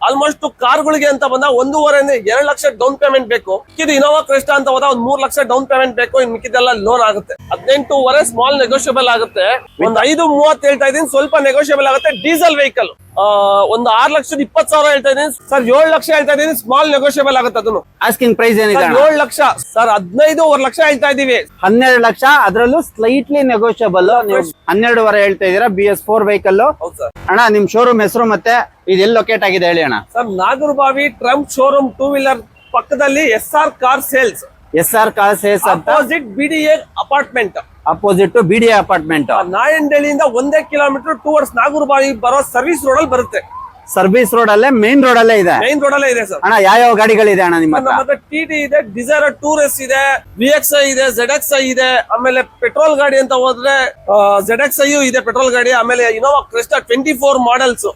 Almost ಕಾರ್ಗಳಿಗೆ ಅಂತ ಬಂದ 1.5 2 lakh down payment ಬೇಕು. ಇದು ಇನೋವಾ ಕ್ರಿಸ್ಟಾ ಅಂತ ಹೋದ 3 ಲಕ್ಷ ಡೌನ್ ಪೇಮೆಂಟ್ ಬೇಕು. ಇನ್ ಮಿಕ್ಕಿದೆಲ್ಲ ಲೋನ್ ಆಗುತ್ತೆ. 18.5 ಸ್ಮಾಲ್ ನೆಗೋಷಿಯಬಲ್ ಆಗುತ್ತೆ. ಒಂದು 5.30 ಹೇಳ್ತಾ ಇದೀನಿ, ಸ್ವಲ್ಪ ನೆಗೋಷಿಯಬಲ್ ಆಗುತ್ತೆ. ಡೀಸೆಲ್ ವೆಹಿಕಲ್ ಒಂದು 6,20,000 ಹೇಳ್ತಾ ಇದೀನಿ ಸರ್. 7 ಲಕ್ಷ ಹೇಳ್ತಾ ಇದೀನಿ, ಸ್ಮಾಲ್ ನೆಗೋಷಿಯಬಲ್ ಆಗುತ್ತೆ. ಅದನ್ನು ಆಸ್ಕಿಂಗ್ ಪ್ರೈಸ್ ಏನಿದೆ? 7 ಲಕ್ಷ ಸರ್. 15.5 ಲಕ್ಷ ಹೇಳ್ತಾ ಇದೀವಿ. 12 ಲಕ್ಷ, ಅದರಲ್ಲೂ ಸ್ಲೈಟ್ಲಿ ನೆಗೋಷಿಯಬಲ್. ನೀವು 12.5 ಹೇಳ್ತಾ ಇದೀರಾ. BS4 vehicle. ಹೌದು ಸರ್. ಅಣ್ಣ ನಿಮ್ ಶೋರೂಮ್ ಹೆಸರು ಮತ್ತೆ ಇದೆಲ್ಲಿ ಲೊಕೇಟ್ ಆಗಿದೆ ಹೇಳಿ ಅಣ್ಣ. Sir, Nagarbhavi Trump showroom 2 wheeler ಪಕ್ಕದಲ್ಲಿ SR car sales. SR car sales ಅಂತ opposite BDA apartment. Opposite BDA apartment. ನಾಯಂಡಹಳ್ಳಿಯಿಂದ 1 ಕಿಲೋಮೀಟರ್ ಟುವರ್ಡ್ಸ್ ನಾಗರಬಾವಿ ಬರೋ ಸರ್ವಿಸ್ ರೋಡ್ ಅಲ್ಲಿ ಬರುತ್ತೆ. ಸರ್ವಿಸ್ ರೋಡ್ ಅಲ್ಲೇ, ಮೇನ್ ರೋಡ್ ಅಲ್ಲೇ ಇದೆ. ಮೈನ್ ರೋಡ್ ಅಲ್ಲೇ ಇದೆ ಸರ್. ಅಣ್ಣ ಯಾವ ಗಾಡಿಗಳಿದೆ ಅಣ್ಣ ನಿಮ್ಮ ಹತ್ರ? ನಮ್ಮ ಹತ್ರ TT ಇದೆ, ಡಿಸೈರ್ ಟೂರ್ಸ್ ಇದೆ, VXI ಇದೆ, ZXI ಇದೆ. ಆಮೇಲೆ ಪೆಟ್ರೋಲ್ ಗಾಡಿ ಅಂತ ಹೋದ್ರೆ ZXI ಇದೆ ಪೆಟ್ರೋಲ್ ಗಾಡಿ. ಆಮೇಲೆ ಇನೋವಾ ಕ್ರಿಸ್ಟಾ 24 ಮಾಡೆಲ್ಸ್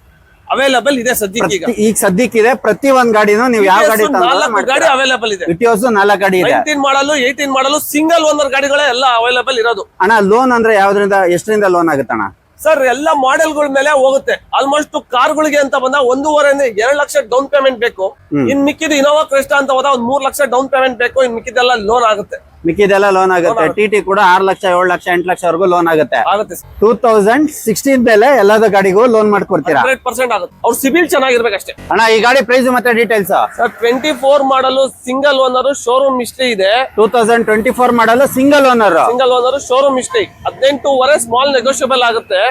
ಅವೈಲೇಬಲ್ ಇದೆ ಸದ್ಯಕ್ಕೆ. ಈಗ ಸದ್ಯಕ್ಕಿದೆ. ಪ್ರತಿ ಒಂದ್ ಗಾಡಿನೂ ನೀವು ಯಾವ ಗಾಡಿ 4 ಗಾಡಿ ಅವೈಲೇಬಲ್ ಇದೆ. ಇಟಿಯೋಸ್ 4 ಗಾಡಿ ಇದೆ. 19 ಮಾಡಲು 18 ಮಾಡಲು ಸಿಂಗಲ್ ಓನರ್ ಗಾಡಿಗಳೇ ಎಲ್ಲ ಅವೈಲೇಬಲ್ ಇರೋದು. ಅಣ್ಣ ಲೋನ್ ಅಂದ್ರೆ ಯಾವ್ದ್ರಿಂದ ಎಷ್ಟರಿಂದ ಲೋನ್ ಆಗುತ್ತೆ ಅಣ್ಣ? ಸರ್, ಎಲ್ಲ ಮಾಡೆಲ್ಗಳ ಮೇಲೆ ಹೋಗುತ್ತೆ. ಆಲ್ಮೋಸ್ಟ್ ಕಾರ್ಗಳಿಗೆ ಅಂತ ಬಂದ 1.5 2 ಲಕ್ಷ ಡೌನ್ ಪೇಮೆಂಟ್ ಬೇಕು. ಇನ್ ಮಿಕ್ಕಿದು ಇನೋವಾ ಕ್ರಿಸ್ಟಾ ಅಂತ ಹೋದ 3 ಲಕ್ಷ ಡೌನ್ ಪೇಮೆಂಟ್ ಬೇಕು. ಇನ್ ಮಿಕ್ಕಿದೆಲ್ಲ ಲೋನ್ ಆಗುತ್ತೆ. ಮಿಕ್ಕಿದೆಲ್ಲ ಲೋನ್ ಆಗುತ್ತೆ. TT ಕೂಡ 6 ಲಕ್ಷ 7 ಲಕ್ಷ 8 ಲಕ್ಷವರೆಗೂ ಲೋನ್ ಆಗುತ್ತೆ. 2016 ಮೇಲೆ ಎಲ್ಲದ ಗಾಡಿಗೂ ಲೋನ್ ಮಾಡ್ಕೊಡ್ತೀರಾ? 100% ಆಗುತ್ತೆ. ಅವ್ರ ಸಿಬಿಲ್ ಚೆನ್ನಾಗಿರ್ಬೇಕಷ್ಟೇ. ಅಣ್ಣ ಈ ಗಾಡಿ ಪ್ರೈಸ್ ಮತ್ತೆ ಡೀಟೇಲ್ಸ್? ಸರ್, 24 ಮಾಡಲು ಸಿಂಗಲ್ ಓನರ್, ಶೋರೂಮ್ ಹಿಸ್ಟ್ರಿ ಇದೆ. 2024 ಮಾಡಲು single owner showroom history. 18.5 small negotiable ಆಗುತ್ತೆ.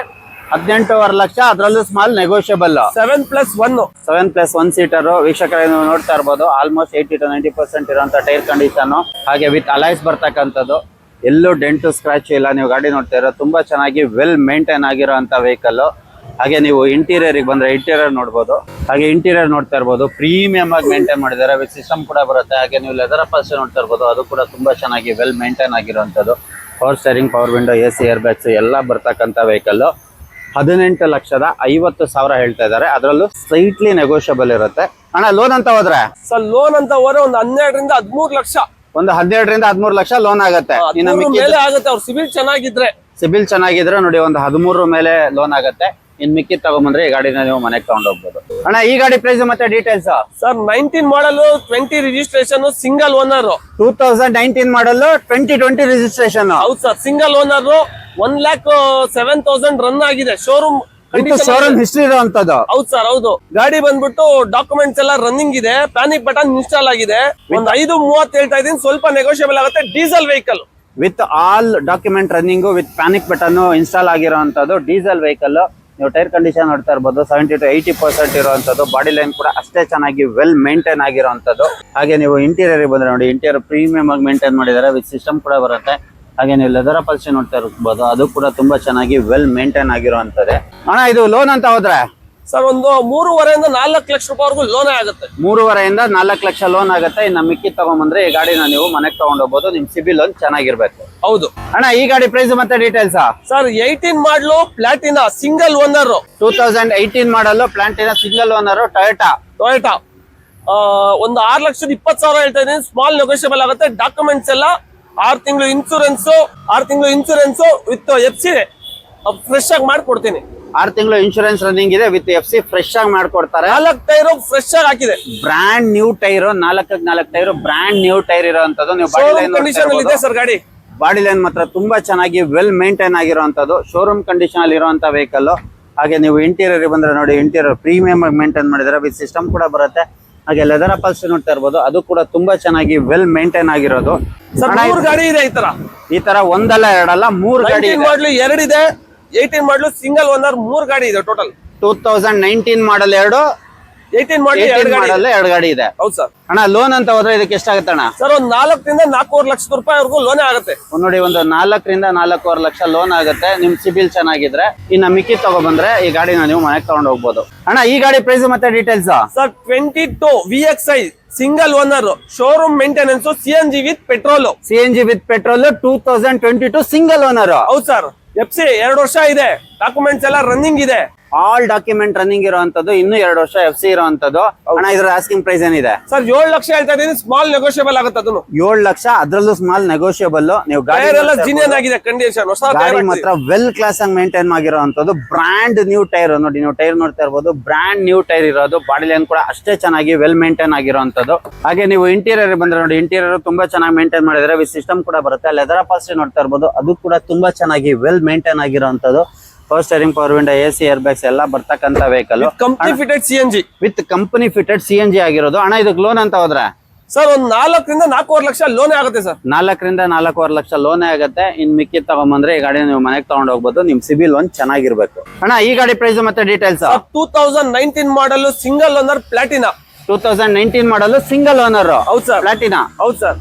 18.5 ಲಕ್ಷ, ಅದರಲ್ಲೂ ಸ್ಮಾಲ್ ನೆಗೋಷಿಯಬಲ್. 7+1 ಸೀಟರ್. ವೀಕ್ಷಕರ ನೀವು ನೋಡ್ತಾ ಇರ್ಬೋದು, ಆಲ್ಮೋಸ್ಟ್ 80 to 90% ಇರುವಂತ ಟೈರ್ ಕಂಡೀಷನ್, ಹಾಗೆ ವಿತ್ ಅಲೈಸ್ ಬರ್ತಕ್ಕಂಥದ್ದು. ಎಲ್ಲೂ ಡೆಂಟು ಸ್ಕ್ರಾಚ್ ಇಲ್ಲ. ನೀವು ಗಾಡಿ ನೋಡ್ತಾ ಇರೋ ತುಂಬಾ ಚೆನ್ನಾಗಿ ವೆಲ್ ಮೇಂಟೈನ್ ಆಗಿರೋಂಥ ವೆಹಿಕಲ್. ಹಾಗೆ ನೀವು ಇಂಟೀರಿಯರ್ ಬಂದ್ರೆ ಇಂಟೀರಿಯರ್ ನೋಡ್ಬೋದು. ಹಾಗೆ ಇಂಟೀರಿಯರ್ ನೋಡ್ತಾ ಇರ್ಬೋದು, ಪ್ರೀಮಿಯಂ ಆಗಿ ಮೇಂಟೈನ್ ಮಾಡಿದ್ದಾರೆ. ವಿತ್ ಸಿಸ್ಟಮ್ ಕೂಡ ಬರುತ್ತೆ. ಹಾಗೆ ನೀವು ಲೆದರ್ ಅಪಾಲ್ಸ್ ನೋಡ್ತಾ ಇರ್ಬೋದು, ಅದು ಕೂಡ ತುಂಬಾ ಚೆನ್ನಾಗಿ ವೆಲ್ ಮೇಂಟೈನ್ ಆಗಿರುವಂತದ್ದು. Power steering, power window, AC air bags ಎಲ್ಲ ಬರ್ತಕ್ಕಂಥ ವೆಹಿಕಲ್. 18,50,000 ಹೇಳ್ತಾ ಇದ್ದಾರೆ. ಅದರಲ್ಲೂ ಸ್ಲೈಟ್ಲಿ ನೆಗೋಷಿಯಬಲ್ ಇರುತ್ತೆ. ಅಣ್ಣ ಲೋನ್ ಅಂತ ಹೋದ್ರೆ? ಸರ್, ಲೋನ್ ಅಂತ ಹೋದ್ರೆ ಒಂದು 12 ರಿಂದ 13 ಲಕ್ಷ. ಒಂದು 12 ರಿಂದ 13 ಲಕ್ಷ ಲೋನ್ ಆಗುತ್ತೆ. ಆಗುತ್ತೆ. ಅವ್ರ ಸಿಬಿಲ್ ಚೆನ್ನಾಗಿದ್ರೆ ನೋಡಿ, ಒಂದು 13 ಮೇಲೆ ಲೋನ್ ಆಗುತ್ತೆ. ಇನ್ ಮಿಕ್ಕಿ ತಗೊಂಡ್ಬಂದ್ರೆ ಈ ಗಾಡಿನ ನೀವು ಮನೆಗೆ ತಗೊಂಡು ಹೋಗ್ಬೋದು. ಅಣ್ಣ ಈ ಗಾಡಿ ಪ್ರೈಸ್ ಮತ್ತೆ ಡೀಟೇಲ್ಸ್? ಸರ್, 19 ಮಾಡಲು 20 ರಿಜಿಸ್ಟ್ರೇಷನ್, ಸಿಂಗಲ್ ಓನರ್. 2019 ಮಾಡಲು 2020 ರಿಜಿಸ್ಟ್ರೇಷನ್. ಹೌದು ಸರ್, ಸಿಂಗಲ್ ಓನರ್. 1,07,000 ರನ್ ಆಗಿದೆ. ಶೋರೂಮ್ ಹಿಸ್ಟ್ರಿ ಇರುವಂತದ್ದು. ಹೌದು ಸರ್, ಹೌದು. ಗಾಡಿ ಬಂದ್ಬಿಟ್ಟು ಡಾಕ್ಯುಮೆಂಟ್ಸ್ ಎಲ್ಲ ರನ್ನಿಂಗ್ ಇದೆ. ಪ್ಯಾನಿಕ್ ಬಟನ್ ಇನ್ಸ್ಟಾಲ್ ಆಗಿದೆ. ಒಂದು 5.30 ಹೇಳ್ತಾ ಇದೀನಿ, ಸ್ವಲ್ಪ ನೆಗೋಷಿಯಬಲ್ ಆಗುತ್ತೆ. Diesel vehicle with all document running, with panic button install ಆಗಿರುವಂತದ್ದು ಡೀಸೆಲ್ ವೆಹಿಕಲ್. ನೀವು ಟೈರ್ ಕಂಡೀಷನ್ ನೋಡ್ತಾ ಇರ್ಬೋದು, 70 to 80% ಇರುವಂತದ್ದು. ಬಾಡಿ ಲೈನ್ ಕೂಡ ಅಷ್ಟೇ ಚೆನ್ನಾಗಿ ವೆಲ್ ಮೇಂಟೈನ್ ಆಗಿರುವಂತದ್ದು. ಹಾಗೆ ನೀವು ಇಂಟೀರಿಯರ್ ಬಂದ್ರೆ ನೋಡಿ, ಇಂಟೀರಿಯರ್ ಪ್ರೀಮಿಯಂ ಆಗಿ ಮೇಂಟೈನ್ ಮಾಡಿದ್ದಾರೆ. ವಿತ್ ಸಿಸ್ಟಮ್ ಕೂಡ ಬರುತ್ತೆ. ಹಾಗೆ ನೀವು ಲೆದರ್ ಅಪಾಲ್ಸ್ ನೋಡ್ತಾ ಇರ್ಬೋದು, ಅದು ಕೂಡ ತುಂಬಾ ಚೆನ್ನಾಗಿ ವೆಲ್ ಮೇಂಟೈನ್ ಆಗಿರುವಂತದ್ದೇ. ಅಣ್ಣ ಇದು ಲೋನ್ ಅಂತ ಹೋದ್ರೆ? ಸರ್, ಒಂದು 3.5 ರಿಂದ 4 ಲಕ್ಷ ರೂಪಾಯಿವರೆಗೂ ಲೋನ್ ಆಗುತ್ತೆ. 3.5 ರಿಂದ 4 ಲಕ್ಷ ಲೋನ್ ಆಗುತ್ತೆ. ಇನ್ನು ಮಿಕ್ಕಿ ತಗೊಂಡ್ಬಂದ್ರೆ ಈ ಗಾಡಿನ ನೀವು ಮನೆಗೆ ತಗೊಂಡ್ ಹೋಗ್ಬೋದು. ನಿಮ್ ಸಿಬಿಲ್ ಲೋನ್ ಚೆನ್ನಾಗಿರ್ಬೇಕು. ಹೌದು. ಅಣ್ಣ ಈ ಗಾಡಿ ಪ್ರೈಸ್ ಮತ್ತೆ ಡೀಟೇಲ್ಸ್? ಸರ್, 18 ಮಾಡಲು ಪ್ಲಾಟಿನಾ, ಸಿಂಗಲ್ ಓನರ್. 2018 ಮಾಡಲು ಪ್ಲಾಟಿನಾ, ಸಿಂಗಲ್ ಓನರ್, ಟೊಯೋಟಾ. ಒಂದು 6,20,000 ಹೇಳ್ತಾ ಇದೀನಿ, ಸ್ಮಾಲ್ ನೆಗೋಷಿಯಬಲ್ ಆಗುತ್ತೆ. ಡಾಕ್ಯುಮೆಂಟ್ಸ್ ಎಲ್ಲ 6 ತಿಂಗಳು ಇನ್ಸೂರೆನ್ಸ್ ವಿತ್ FC ಫ್ರೆಶ್ ಆಗಿ ಮಾಡ್ಕೊಡ್ತೀನಿ. 6 ತಿಂಗಳು ಇನ್ಶೂರೆನ್ಸ್ ರನ್ನಿಂಗ್ ಇದೆ. ವಿತ್ FC ಫ್ರೆಶ್ ಆಗಿ ಮಾಡ್ಕೊಡ್ತಾರೆ. 4 ಟೈರ್ ಫ್ರೆಶ್ ಆಗಿ ಹಾಕಿದೆ. Brand new tyre, 4 tyre brand new tyre ಇರುವಂತದ್ದು. ನೀವು ಕಂಡೀಷನ್ ಇದೆ ಸರ್ ಗಾಡಿ. ಬಾಡಿ ಲೈನ್ ಮಾತ್ರ ತುಂಬಾ ಚೆನ್ನಾಗಿ ವೆಲ್ ಮೇಂಟೈನ್ ಆಗಿರುವಂತದ್ದು. ಶೋರೂಮ್ ಕಂಡೀಷನ್ ಅಲ್ಲಿ ಇರುವಂತ ವೆಹಿಕಲ್. ಹಾಗೆ ನೀವು ಇಂಟೀರಿಯರ್ ಬಂದ್ರೆ ನೋಡಿ, ಇಂಟೀರಿಯರ್ ಪ್ರೀಮಿಯಂ ಆಗಿ ಮೇಂಟೈನ್ ಮಾಡಿದ್ದಾರೆ. ವಿತ್ ಸಿಸ್ಟಮ್ ಕೂಡ ಬರುತ್ತೆ. ಹಾಗೆ ಲೆದರ್ ಅಪಾಲ್ಸ್ ನೋಡ್ತಾ ಇರ್ಬೋದು, ಅದು ಕೂಡ ತುಂಬಾ ಚೆನ್ನಾಗಿ ವೆಲ್ ಮೇಂಟೈನ್ ಆಗಿರೋದು. ಸರ್, 3 ಗಾಡಿ ಇದೆ ಈ ತರ ಒಂದಲ್ಲ ಎರಡಲ್ಲ 3 ಗಾಡಿ ಮಾಡಲು 2 ಇದೆ. 18 ಮಾಡಲು ಸಿಂಗಲ್ ಓನರ್ 3 ಗಾಡಿ ಇದೆ ಟೋಟಲ್. 2019 ಮಾಡಲ್ 2, 18 ಮಾಡಲ್ 2 ಗಾಡಿ ಇದೆ. ಹೌದು ಸರ್. ಅಣ್ಣ ಲೋನ್ ಅಂತ ಹೋದ್ರೆ ಇದಕ್ಕೆ ಎಷ್ಟಾಗುತ್ತೆ ಅಣ್ಣ? ಸರ್, ಒಂದು 4 ರಿಂದ 4.5 ಲಕ್ಷ ರೂಪಾಯಿವರೆಗೂ ಲೋನ್ ಆಗುತ್ತೆ. ನೋಡಿ, ಒಂದು 4 ರಿಂದ 4.5 ಲಕ್ಷ ಲೋನ್ ಆಗುತ್ತೆ. ನಿಮ್ ಸಿಬಿಲ್ ಚೆನ್ನಾಗಿದ್ರೆ ಇನ್ನ ಮಿಕ್ಕಿ ತಗೊಬಂದ್ರೆ ಈ ಗಾಡಿನ ನೀವು ಮನೆಗೆ ತಗೊಂಡು ಹೋಗ್ಬೋದು. ಅಣ್ಣ ಈ ಗಾಡಿ ಪ್ರೈಸ್ ಮತ್ತೆ details? Sir, 22 VXI single owner, showroom maintenance, CNG with petrol. 2022 single owner. ಹೌದು ಸರ್. FC 2 ವರ್ಷ ಇದೆ. ಡಾಕ್ಯುಮೆಂಟ್ಸ್ ಎಲ್ಲ ರನ್ನಿಂಗ್ ಇದೆ. ಆಲ್ ಡಾಕ್ಯುಮೆಂಟ್ ರನ್ನಿಂಗ್ ಇರುವಂತದ್ದು, ಇನ್ನು 2 ವರ್ಷ FC ಇರುವಂತದ್ದು. ಅಣ್ಣ ಇದ್ರ ಆಸ್ಕಿಂಗ್ ಪ್ರೈಸ್ ಏನಿದೆ ಸರ್? 7 ಲಕ್ಷ ಹೇಳ್ತಾ ಇದೀನಿ, ಸ್ಮಾಲ್ ನೆಗೋಷಿಯಬಲ್ ಆಗುತ್ತೆ ಅದನ್ನು. 7 ಲಕ್ಷ, ಅದ್ರಲ್ಲೂ ಸ್ಮಾಲ್ ನೆಗೋಷಿಯಬಲ್. ನೀವು ಟೈರ್ ಎಲ್ಲ ಜಿನಿಯನ್ ಆಗಿದೆ ಕಂಡೀಷನ್, ಹೊಸ ಗಾಡಿ ಮಾತ್ರ ವೆಲ್ ಕ್ಲಾಸ್ ಆಗಿ ಮೇಂಟೈನ್ ಆಗಿರುವಂತದ್ದು. ಬ್ರಾಂಡ್ ನ್ಯೂ ಟೈರ್ ನೋಡಿ, ನೀವು ಟೈರ್ ನೋಡ್ತಾ ಇರ್ಬೋದು, ಬ್ರಾಂಡ್ ನ್ಯೂ ಟೈರ್ ಇರೋದು. ಬಾಡಿ ಲೈನ್ ಕೂಡ ಅಷ್ಟೇ ಚೆನ್ನಾಗಿ ವೆಲ್ ಮೇಂಟೈನ್ ಆಗಿರುವಂತದ್ದು. ಹಾಗೆ ನೀವು ಇಂಟೀರಿಯರ್ ಬಂದ್ರೆ ನೋಡಿ, ಇಂಟೀರಿಯರ್ ತುಂಬಾ ಚೆನ್ನಾಗಿ ಮೇಂಟೈನ್ ಮಾಡಿದ್ರೆ. ವಿತ್ ಸಿಸ್ಟಮ್ ಕೂಡ ಬರುತ್ತೆ. ಲೆದರ್ ಅಪಾಸ್ಟ್ರಿ ನೋಡ್ತಾ ಇರ್ಬೋದು, ಅದು ಕೂಡ ತುಂಬಾ ಚೆನ್ನಾಗಿ ವೆಲ್ ಮೇಂಟೈನ್ ಆಗಿರುವಂತದ್ದು. Power steering, power window, AC, air bags ಎಲ್ಲ ಬರ್ತಕ್ಕಂತ vehicle. Company fitted CNG with company fitted CNG ಆಗಿರೋದು. ಅಣ್ಣ ಇದಕ್ಕೆ ಲೋನ್ ಅಂತ ಹೋದ್ರೆ ಸರ್ ಒಂದು 4 ರಿಂದ 4.5 ಲಕ್ಷ ಲೋನ್ ಆಗುತ್ತೆ ಸರ್. 4 ರಿಂದ 4.5 ಲಕ್ಷ ಲೋನೇ ಆಗುತ್ತೆ. ಇನ್ ಮಿಕ್ಕಿ ತಗೊಂಬಂದ್ರೆ ಈ ಗಾಡಿ ನೀವು ಮನೆಗೆ ತಗೊಂಡ್ ಹೋಗ್ಬೋದು. ನಿಮ್ ಸಿಬಿಲ್ ಒಂದ್ ಚೆನ್ನಾಗಿರ್ಬೇಕು. ಅಣ್ಣ ಈ ಗಾಡಿ ಪ್ರೈಸ್ ಮತ್ತೆ ಡೀಟೇಲ್ಸ್. 2019 ಮಾಡಲ್, ಸಿಂಗಲ್ ಓನರ್, ಪ್ಲಾಟಿನಾ. 2019 ಮಾಡಲ್, ಸಿಂಗಲ್ ಓನರ್. ಹೌದು ಸರ್, ಪ್ಲಾಟಿನಾ. ಹೌದು ಸರ್.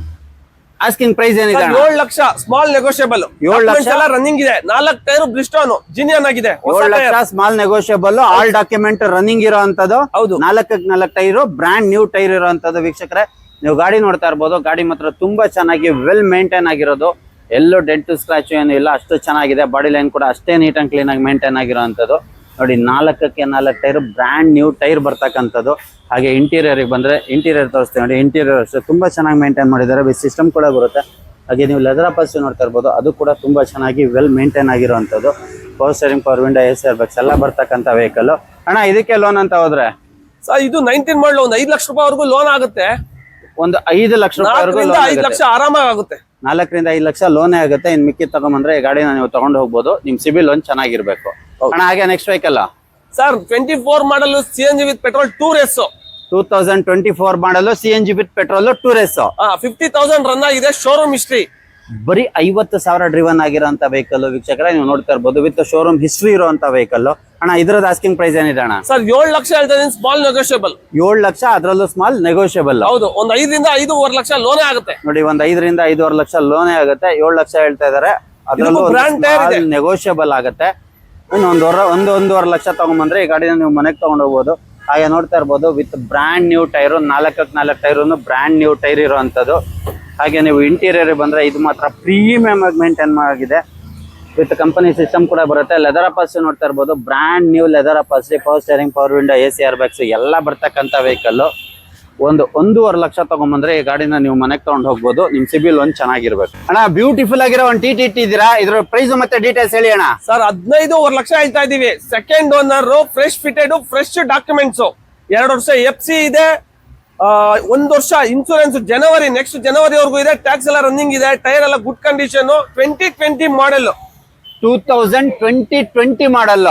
ಆಸ್ಕಿಂಗ್ ಪ್ರೈಸ್ ಏನಿದೆ? 7 ಲಕ್ಷ, ಸ್ಮಾಲ್ ನೆಗೋಷಿಯಬಲ್. 7 ಲಕ್ಷ ಎಲ್ಲ ರನ್ನಿಂಗ್ ಇದೆ. 4 ಟೈರ್ ಬ್ರಿಸ್ಟೋನ್ ಜಿನಿಯನ್ ಆಗಿದೆ. 7 lakh, small negotiable, all document running ಇರೋಂಥದ್ದು. ಹೌದು. 4 ಟೈರು, ಬ್ರಾಂಡ್ ನ್ಯೂ ಟೈರ್ ಇರೋಂಥದ್ದು. ವೀಕ್ಷಕರೇ ನೀವು ಗಾಡಿ ನೋಡ್ತಾ ಇರ್ಬೋದು. ಗಾಡಿ ಮಾತ್ರ ತುಂಬಾ ಚೆನ್ನಾಗಿ ವೆಲ್ ಮೇಂಟೈನ್ ಆಗಿರೋದು. ಎಲ್ಲೋ ಡೆಂಟ್ ಸ್ಕ್ರಾಚ್ ಏನು ಇಲ್ಲ, ಅಷ್ಟು ಚೆನ್ನಾಗಿದೆ. ಬಾಡಿ ಲೈನ್ ಕೂಡ ಅಷ್ಟೇ ನೀಟ್ ಅಂಡ್ ಕ್ಲೀನ್ ಆಗಿ ಮೇಂಟೈನ್ ಆಗಿರೋಂಥದ್ದು. ನೋಡಿ 4 ಟೈರ್, ಬ್ರಾಂಡ್ ನ್ಯೂ ಟೈರ್ ಬರ್ತಕ್ಕಂಥದ್ದು. ಹಾಗೆ ಇಂಟೀರಿಯರ್ ಬಂದ್ರೆ ಇಂಟೀರಿಯರ್ ತೋರಿಸ್ತೀವಿ ನೋಡಿ. ಇಂಟೀರಿಯರ್ ಅಷ್ಟೇ ತುಂಬಾ ಚೆನ್ನಾಗಿ ಮೇಂಟೈನ್ ಮಾಡಿದ್ದಾರೆ. ವಿತ್ ಸಿಸ್ಟಮ್ ಕೂಡ ಬರುತ್ತೆ. ಹಾಗೆ ನೀವು ಲೆದರ್ ಅಪಾಸ್ಟ್ರಿ ನೋಡ್ತಾ ಇರ್ಬೋದು, ಅದು ಕೂಡ ತುಂಬಾ ಚೆನ್ನಾಗಿ ವೆಲ್ ಮೇಂಟೈನ್ ಆಗಿರುವಂತದ್ದು. Power steering, power window, AC, air bags ಎಲ್ಲ ಬರ್ತಕ್ಕಂಥ ವೆಹಿಕಲ್. ಅಣ್ಣ ಇದಕ್ಕೆ ಲೋನ್ ಅಂತ ಹೋದ್ರೆ ಸರ್ ಇದು 19 ಮಾಡಲ್, ಒಂದು 5 ಲಕ್ಷ ರೂಪಾಯಿವರೆಗೂ ಲೋನ್ ಆಗುತ್ತೆ. ಒಂದು 5 ಲಕ್ಷ ರೂಪಾಯಿವರೆಗೂ 5 ಲಕ್ಷ ಆರಾಮಾಗಿ ಆಗುತ್ತೆ. 4 ರಿಂದ 5 ಲಕ್ಷ ಲೋನೇ ಆಗುತ್ತೆ. ಇನ್ ಮಿಕ್ಕಿ ತಗೊಂಡ್ಬಂದ್ರೆ ಈ ಗಾಡಿನ ನೀವು ತಗೊಂಡು ಹೋಗ್ಬೋದು. ನಿಮ್ ಸಿಬಿಲ್ ಒಂದ್ ಚೆನ್ನಾಗಿರ್ಬೇಕು. ಅಣ್ಣ ಹಾಗೆ next vehicle sir 24 model, CNG with petrol, 2 ರೇಸ್. 2024 ಮಾಡಲು, CNG ವಿತ್ ಪೆಟ್ರೋಲ್, 2 ರೇಸ್. 50,000 ರನ್ ಆಗಿದೆ. ಶೋರೂಮ್ ಹಿಸ್ಟ್ರಿ ಬರೀ 50,000 ಡ್ರಿವನ್ ಆಗಿರೋಂತ ವೆಹಿಕಲ್. ವೀಕ್ಷಕರೇ ನೀವು ನೋಡ್ತಾ ಇರ್ಬೋದು, ವಿತ್ ಶೋರೂಮ್ ಹಿಸ್ಟ್ರಿ ಇರುವಂತ ವೆಹಿಕಲ್. ಅಣ್ಣ ಇದ್ರದ್ದು ಆಸ್ಕಿಂಗ್ ಪ್ರೈಸ್ ಏನಿದೆ ಅಣ್ಣ? ಸರ್ 7 ಲಕ್ಷ ಹೇಳ್ತಾ ಇದೀನಿ, ಸ್ಮಾಲ್ ನೆಗೋಷಿಯಬಲ್. 7 ಲಕ್ಷ, ಅದರಲ್ಲೂ ಸ್ಮಾಲ್ ನೆಗೋಷಿಯಬಲ್. ಹೌದು, ಒಂದು 5 ರಿಂದ 5.5 ಲಕ್ಷ ಲೋನೇ ಆಗುತ್ತೆ. ನೋಡಿ ಒಂದು 5 ರಿಂದ 5.5 ಲಕ್ಷ ಲೋನೇ ಆಗುತ್ತೆ. 7 ಲಕ್ಷ ಹೇಳ್ತಾ ಇದಾರೆ, ಅದರಲ್ಲೂ ನೆಗೋಷಿಯಬಲ್ ಆಗುತ್ತೆ. ಇನ್ನು ಒಂದೂವರೆ ಲಕ್ಷ ತಗೊಂಡ್ಬಂದ್ರೆ ಈ ಗಾಡಿನ ನೀವು ಮನೆಗೆ ತಗೊಂಡು ಹೋಗ್ಬೋದು. ಹಾಗೆ ನೋಡ್ತಾ ಇರ್ಬೋದು, with brand new tyre, 4 tyre brand new tyre ಇರುವಂತದ್ದು. ಹಾಗೆ ನೀವು ಇಂಟೀರಿಯರ್ ಬಂದ್ರೆ ಇದು ಮಾತ್ರ ಪ್ರೀಮಿಯಂ ಆಗಿ ಮೇಂಟೈನ್ ಆಗಿದೆ. ವಿತ್ ಕಂಪನಿ ಸಿಸ್ಟಮ್ ಕೂಡ ಬರುತ್ತೆ. ಲೆದರ್ ಅಪಾಸ್ಟ್ರಿ ನೋಡ್ತಾ ಇರ್ಬೋದು, brand new leather upholstery, power steering, power window, AC, air bags ಎಲ್ಲ ಬರ್ತಕ್ಕಂಥ ವೆಹಿಕಲ್. 1.5 ಲಕ್ಷ ತಗೊಂಡ್ಬಂದ್ರೆ ಈ ಗಾಡಿನ ನೀವು ಮನೆಗೆ ತಗೊಂಡು ಹೋಗ್ಬೋದು. ನಿಮ್ ಸಿಬಿಲ್ ಒಂದ್ ಚೆನ್ನಾಗಿರ್ಬೇಕು. ಅಣ್ಣ ಬ್ಯೂಟಿಫುಲ್ ಆಗಿರೋ ಒಂದು TT ಇದ್ದೀರಾ, ಇದ್ರ ಪ್ರೈಸ್ ಮತ್ತೆ ಡೀಟೇಲ್ಸ್ ಹೇಳಿ ಅಣ್ಣ. ಸರ್ 15.5 ಲಕ್ಷ ಹೇಳ್ತಾ ಇದೀವಿ. Second owner, fresh fitted, fresh documents. 2 ವರ್ಷ FC ಇದೆ. 1 ವರ್ಷ ಇನ್ಸೂರೆನ್ಸ್ ನೆಕ್ಸ್ಟ್ ಜನವರಿವರೆಗೂ ಇದೆ. ಟ್ಯಾಕ್ಸ್ ಎಲ್ಲ ರನ್ನಿಂಗ್ ಇದೆ. ಟೈರ್ ಎಲ್ಲ ಗುಡ್ ಕಂಡೀಷನ್. 2020 ಮಾಡೆಲ್. 2020 ಮಾಡಲ್.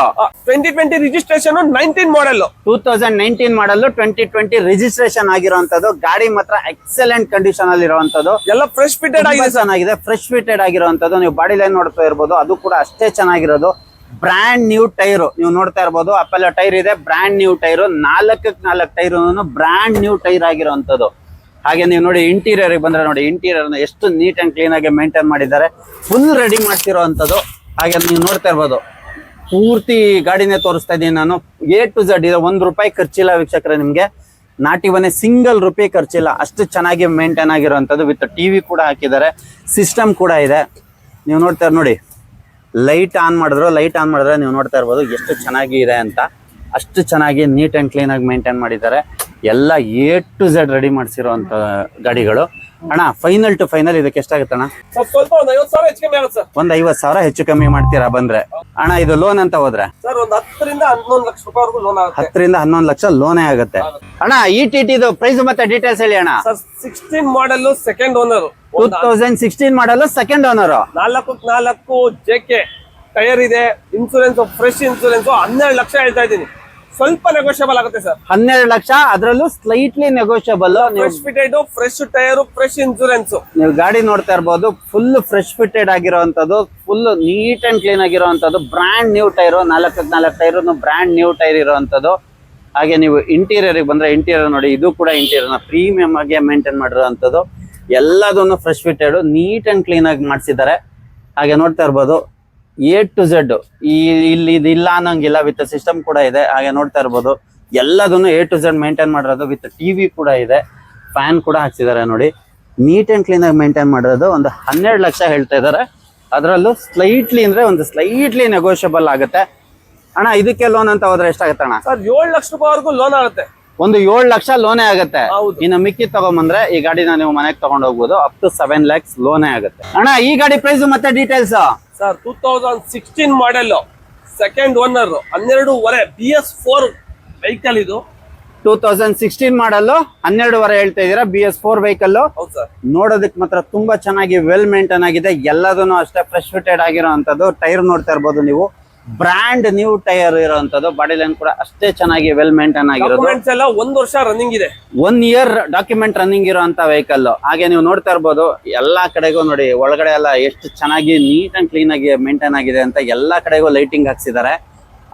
2020 ರಿಜಿಸ್ಟ್ರೇಷನ್. 19 ಮಾಡಲ್. 2019 ಮಾಡಲ್, 2020 ರಿಜಿಸ್ಟ್ರೇಷನ್ ಆಗಿರುವಂತದ್ದು. ಗಾಡಿ ಮಾತ್ರ ಎಕ್ಸಲೆಂಟ್ ಕಂಡೀಷನ್ ಅಲ್ಲಿ ಇರುವಂತದ್ದು. ಎಲ್ಲ ಫ್ರೆಶ್ ಫಿಟೆಡ್ ಆಗಿದೆ, ಚೆನ್ನಾಗಿದೆ. ಫ್ರೆಶ್ ಫಿಟೆಡ್ ಆಗಿರುವಂತದ್ದು. ನೀವು ಬಾಡಿ ಲೈನ್ ನೋಡ್ತಾ ಇರ್ಬೋದು, ಅದು ಕೂಡ ಅಷ್ಟೇ ಚೆನ್ನಾಗಿರೋದು. ಬ್ರಾಂಡ್ ನ್ಯೂ ಟೈರ್ ನೀವು ನೋಡ್ತಾ ಇರ್ಬೋದು. ಅಪೆಲ್ಲೋ ಟೈರ್ ಇದೆ, brand new tyre. 4 tyre brand new tyre ಆಗಿರುವಂತದ್ದು. ಹಾಗೆ ನೀವು ನೋಡಿ ಇಂಟೀರಿಯರ್ ಬಂದ್ರೆ ನೋಡಿ, ಇಂಟೀರಿಯರ್ ಎಷ್ಟು ನೀಟ್ ಅಂಡ್ ಕ್ಲೀನ್ ಆಗಿ ಮೇಂಟೈನ್ ಮಾಡಿದ್ದಾರೆ. ಫುಲ್ ರೆಡಿ ಮಾಡ್ತಿರೋಂಥದ್ದು. ಹಾಗೆ ನೀವು ನೋಡ್ತಾ ಇರ್ಬೋದು, ಪೂರ್ತಿ ಗಾಡಿನೇ ತೋರಿಸ್ತಾ ಇದ್ದೀನಿ ನಾನು. A to Z ಇದೆ. 1 ರೂಪಾಯಿ ಖರ್ಚಿಲ್ಲ ವೀಕ್ಷಕರೇ. ನಿಮ್ಗೆ ನಾಟಿ ಮನೆ ಸಿಂಗಲ್ ರೂಪಾಯಿ ಖರ್ಚಿಲ್ಲ. ಅಷ್ಟು ಚೆನ್ನಾಗಿ ಮೇಂಟೈನ್ ಆಗಿರುವಂತದ್ದು. ವಿತ್ TV ಕೂಡ ಹಾಕಿದ್ದಾರೆ, ಸಿಸ್ಟಮ್ ಕೂಡ ಇದೆ. ನೀವು ನೋಡ್ತಾ ನೋಡಿ, ಲೈಟ್ ಆನ್ ಮಾಡಿದ್ರೆ ನೀವು ನೋಡ್ತಾ ಇರ್ಬೋದು ಎಷ್ಟು ಚೆನ್ನಾಗಿ ಇದೆ ಅಂತ. ಅಷ್ಟು ಚೆನ್ನಾಗಿ ನೀಟ್ ಅಂಡ್ ಕ್ಲೀನ್ ಆಗಿ ಮೇಂಟೈನ್ ಮಾಡಿದ್ದಾರೆ. ಎಲ್ಲ A to Z ರೆಡಿ ಮಾಡಿಸಿರುವಂತ ಗಾಡಿಗಳು. ಅಣ್ಣ ಫೈನಲ್ ಟು ಫೈನಲ್ ಇದಕ್ಕೆ ಎಷ್ಟಾಗುತ್ತೆ ಅಣ್ಣ? ಸ್ವಲ್ಪ ಒಂದು 50,000 ಹೆಚ್ಚು ಕಮ್ಮಿ ಆಗುತ್ತೆ ಸರ್. ಒಂದು 50,000 ಹೆಚ್ಚು ಕಮ್ಮಿ ಮಾಡ್ತೀರಾ ಬಂದ್ರೆ? ಅಣ್ಣ ಇದು ಲೋನ್ ಅಂತ ಹೋದ್ರೆ ಸರ್ ಒಂದು 10 ರಿಂದ 11 ಲಕ್ಷ ರೂಪಾಯಿವರೆಗೂ ಲೋನ್ ಆಗುತ್ತೆ. 10 ರಿಂದ 11 ಲಕ್ಷ ಲೋನೇ ಆಗುತ್ತೆ. ಅಣ್ಣ ಈ TT ಪ್ರೈಸ್ ಮತ್ತೆ ಡೀಟೇಲ್ಸ್ ಹೇಳಿ ಅಣ್ಣ. ಸರ್ 16 ಮಾಡಲ್, ಸೆಕೆಂಡ್ ಓನರ್. 2016 ಮಾಡಲ್, ಸೆಕೆಂಡ್ ಓನರ್. 4 JK ಟೈರ್ ಇದೆ. Insurance, fresh insurance. 12 ಲಕ್ಷ ಹೇಳ್ತಾ ಇದ್ದೀನಿ. ಸ್ವಲ್ಪ ನೆಗೋಷಿಯಬಲ್ ಆಗುತ್ತೆ ಸರ್. 12 ಲಕ್ಷ, ಅದರಲ್ಲೂ slightly negotiable. Fresh fitted, fresh tyre, fresh insurance. ನೀವು ಗಾಡಿ ನೋಡ್ತಾ ಇರ್ಬೋದು, ಫುಲ್ ಫ್ರೆಶ್ ಫಿಟೆಡ್ ಆಗಿರುವಂತದ್ದು. ಫುಲ್ ನೀಟ್ ಅಂಡ್ ಕ್ಲೀನ್ ಆಗಿರುವಂತದ್ದು. Brand new tyre, 4 tyre brand new tyre ಇರುವಂತದ್ದು. ಹಾಗೆ ನೀವು ಇಂಟೀರಿಯರ್ ಬಂದ್ರೆ ಇಂಟೀರಿಯರ್ ನೋಡಿ, ಇದು ಕೂಡ ಇಂಟೀರಿಯರ್ ಪ್ರೀಮಿಯಂ ಆಗಿ ಮೇಂಟೈನ್ ಮಾಡಿರುವಂತದ್ದು. ಎಲ್ಲದನ್ನು fresh fitted, neat and clean ಆಗಿ ಮಾಡಿಸಿದ್ದಾರೆ. ಹಾಗೆ ನೋಡ್ತಾ ಇರ್ಬೋದು, A to Z ಇಲ್ಲಿ ಇಲ್ಲ ಅನ್ನಂಗಿಲ್ಲ. ವಿತ್ ಸಿಸ್ಟಮ್ ಕೂಡ ಇದೆ. ಹಾಗೆ ನೋಡ್ತಾ ಇರ್ಬೋದು, ಎಲ್ಲದನ್ನು A to Z ಮೇಂಟೈನ್ ಮಾಡಿರೋದು. ವಿತ್ TV ಕೂಡ ಇದೆ, ಫ್ಯಾನ್ ಕೂಡ ಹಾಕ್ಸಿದ್ದಾರೆ ನೋಡಿ. ನೀಟ್ ಅಂಡ್ ಕ್ಲೀನ್ ಆಗಿ ಮೇಂಟೈನ್ ಮಾಡಿರೋದು. ಒಂದು 12 ಲಕ್ಷ ಹೇಳ್ತಾ ಇದ್ದಾರೆ. ಅದರಲ್ಲೂ ಸ್ಲೈಟ್ಲಿ ಅಂದ್ರೆ ಒಂದು ಸ್ಲೈಟ್ಲಿ ನೆಗೋಷಿಯಬಲ್ ಆಗುತ್ತೆ ಅಣ್ಣ. ಇದಕ್ಕೆ ಲೋನ್ ಅಂತ ಹೋದ್ರೆ ಎಷ್ಟಾಗುತ್ತೆ ಅಣ್ಣ? ಸರ್ 7 ಲಕ್ಷ ರೂಪಾಯಿವರೆಗೂ ಲೋನ್ ಆಗುತ್ತೆ. ಒಂದು 7 ಲಕ್ಷ ಲೋನೇ ಆಗುತ್ತೆ. ಹೌದು. ಇನ್ನು ಮಿಕ್ಕಿ ತಗೊಂಬಂದ್ರೆ ಈ ಗಾಡಿನ ನೀವು ಮನೆಗೆ ತಗೊಂಡು ಹೋಗ್ಬೋದು. ಅಪ್ ಟು 7 lakhs ಲೋನೇ ಆಗುತ್ತೆ ಅಣ್ಣ. ಈ ಗಾಡಿ ಪ್ರೈಸ್ ಮತ್ತೆ details sir 2016 model, second owner, 12.5 BS4 vehicle ಇದು. 2016 ಮಾಡಲು 12.5 ಹೇಳ್ತಾ ಇದೀರಾ. BS4 vehicle. ಹೌದು ಸರ್. ನೋಡೋದಕ್ಕೆ ಮಾತ್ರ ತುಂಬಾ ಚೆನ್ನಾಗಿ ವೆಲ್ ಮೇಂಟೈನ್ ಆಗಿದೆ. ಎಲ್ಲದನ್ನು ಅಷ್ಟೇ ಫ್ರೆಶ್ ಫಿಟೆಡ್ ಆಗಿರೋಂಥದ್ದು. ಟೈರ್ ನೋಡ್ತಾ ಇರ್ಬೋದು ನೀವು, ಬ್ರಾಂಡ್ ನ್ಯೂ ಟೈರ್ ಇರೋಂಥದ್ದು. ಬಾಡಿ ಲೈನ್ ಕೂಡ ಅಷ್ಟೇ ಚೆನ್ನಾಗಿ ವೆಲ್ ಮೇಂಟೈನ್ ಆಗಿರೋದು. ಡಾಕ್ಯುಮೆಂಟ್ಸ್ ಎಲ್ಲ 1 ವರ್ಷ ರನ್ನಿಂಗ್ ಇದೆ. 1 year ಡಾಕ್ಯುಮೆಂಟ್ ರನ್ನಿಂಗ್ ಇರೋಂಥ ವೆಹಿಕಲ್. ಹಾಗೆ ನೀವು ನೋಡ್ತಾ ಇರ್ಬೋದು ಎಲ್ಲಾ ಕಡೆಗೂ ನೋಡಿ, ಒಳಗಡೆ ಎಲ್ಲ ಎಷ್ಟು ಚೆನ್ನಾಗಿ ನೀಟ್ ಅಂಡ್ ಕ್ಲೀನ್ ಆಗಿ ಮೇಂಟೈನ್ ಆಗಿದೆ ಅಂತ. ಎಲ್ಲಾ ಕಡೆಗೂ ಲೈಟಿಂಗ್ ಹಾಕ್ಸಿದ್ದಾರೆ,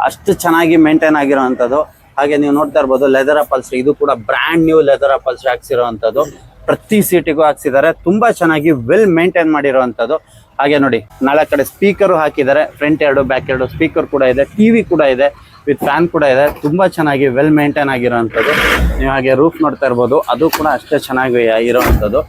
ಅಷ್ಟು ಚೆನ್ನಾಗಿ ಮೇಂಟೈನ್ ಆಗಿರೋಂಥದ್ದು. ಹಾಗೆ ನೀವು ನೋಡ್ತಾ ಇರ್ಬೋದು ಲೆದರ್ ಅಪಲ್ಸ್ಟ್ರಿ, ಇದು ಕೂಡ ಬ್ರಾಂಡ್ ನ್ಯೂ ಲೆದರ್ ಅಪಲ್ಸ್ಟ್ರಿ ಹಾಕ್ಸಿರೋಂಥದ್ದು. ಪ್ರತಿ ಸೀಟಿಗೂ ಹಾಕ್ಸಿದ್ದಾರೆ, ತುಂಬಾ ಚೆನ್ನಾಗಿ ವೆಲ್ ಮೇಂಟೈನ್ ಮಾಡಿರೋಂಥದ್ದು. ಹಾಗೆ ನೋಡಿ 4 ಕಡೆ ಸ್ಪೀಕರ್ ಹಾಕಿದ್ದಾರೆ. ಫ್ರಂಟ್ 2 ಬ್ಯಾಕ್ 2 ಸ್ಪೀಕರ್ ಕೂಡ ಇದೆ. ಟಿವಿ ಕೂಡ ಇದೆ, ವಿತ್ ಫ್ಯಾನ್ ಕೂಡ ಇದೆ. ತುಂಬಾ ಚೆನ್ನಾಗಿ ವೆಲ್ ಮೇಂಟೈನ್ ಆಗಿರೋಂಥದ್ದು. ನೀವು ಹಾಗೆ ರೂಫ್ ನೋಡ್ತಾ ಇರ್ಬೋದು, ಅದು ಕೂಡ ಅಷ್ಟೇ ಚೆನ್ನಾಗಿ ಇರೋಂಥದ್ದು.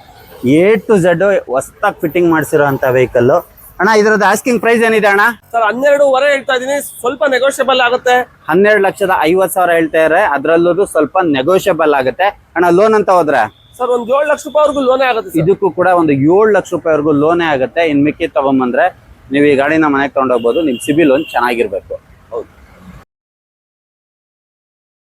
A to Z ಹೊಸದಾಗಿ ಫಿಟ್ಟಿಂಗ್ ಮಾಡಿಸಿರೋಂಥ ವೆಹಿಕಲ್ ಅಣ್ಣ. ಇದ್ರದ್ದು ಆಸ್ಕಿಂಗ್ ಪ್ರೈಸ್ ಏನಿದೆ ಅಣ್ಣ? ಸರ್ 12.5 ಹೇಳ್ತಾ ಇದೀನಿ, ಸ್ವಲ್ಪ ನೆಗೋಷಿಯಬಲ್ ಆಗುತ್ತೆ. 12,50,000 ಹೇಳ್ತಾ ಇದ್ದಾರೆ. ಅದ್ರಲ್ಲೂ ಸ್ವಲ್ಪ ನೆಗೋಷಿಯಬಲ್ ಆಗುತ್ತೆ ಅಣ್ಣ. ಲೋನ್ ಅಂತ ಹೋದ್ರೆ ಸರ್ ಒಂದು 7 ಲಕ್ಷ ರೂಪಾಯಿವರೆಗೂ ಲೋನೇ ಆಗುತ್ತೆ. ಇದಕ್ಕೂ ಕೂಡ ಒಂದು 7 ಲಕ್ಷ ರೂಪಾಯಿವರೆಗೂ ಲೋನೇ ಆಗುತ್ತೆ. ಇನ್ ಮಿಕ್ಕಿ ತಗೊಂಬಂದ್ರೆ ನೀವು ಈ ಗಾಡಿನ ಮನೆಗೆ ತಗೊಂಡೋಗ್ಬೋದು. ನಿಮ್ ಸಿಬಿಲ್ ಒಂದು ಚೆನ್ನಾಗಿರ್ಬೇಕು.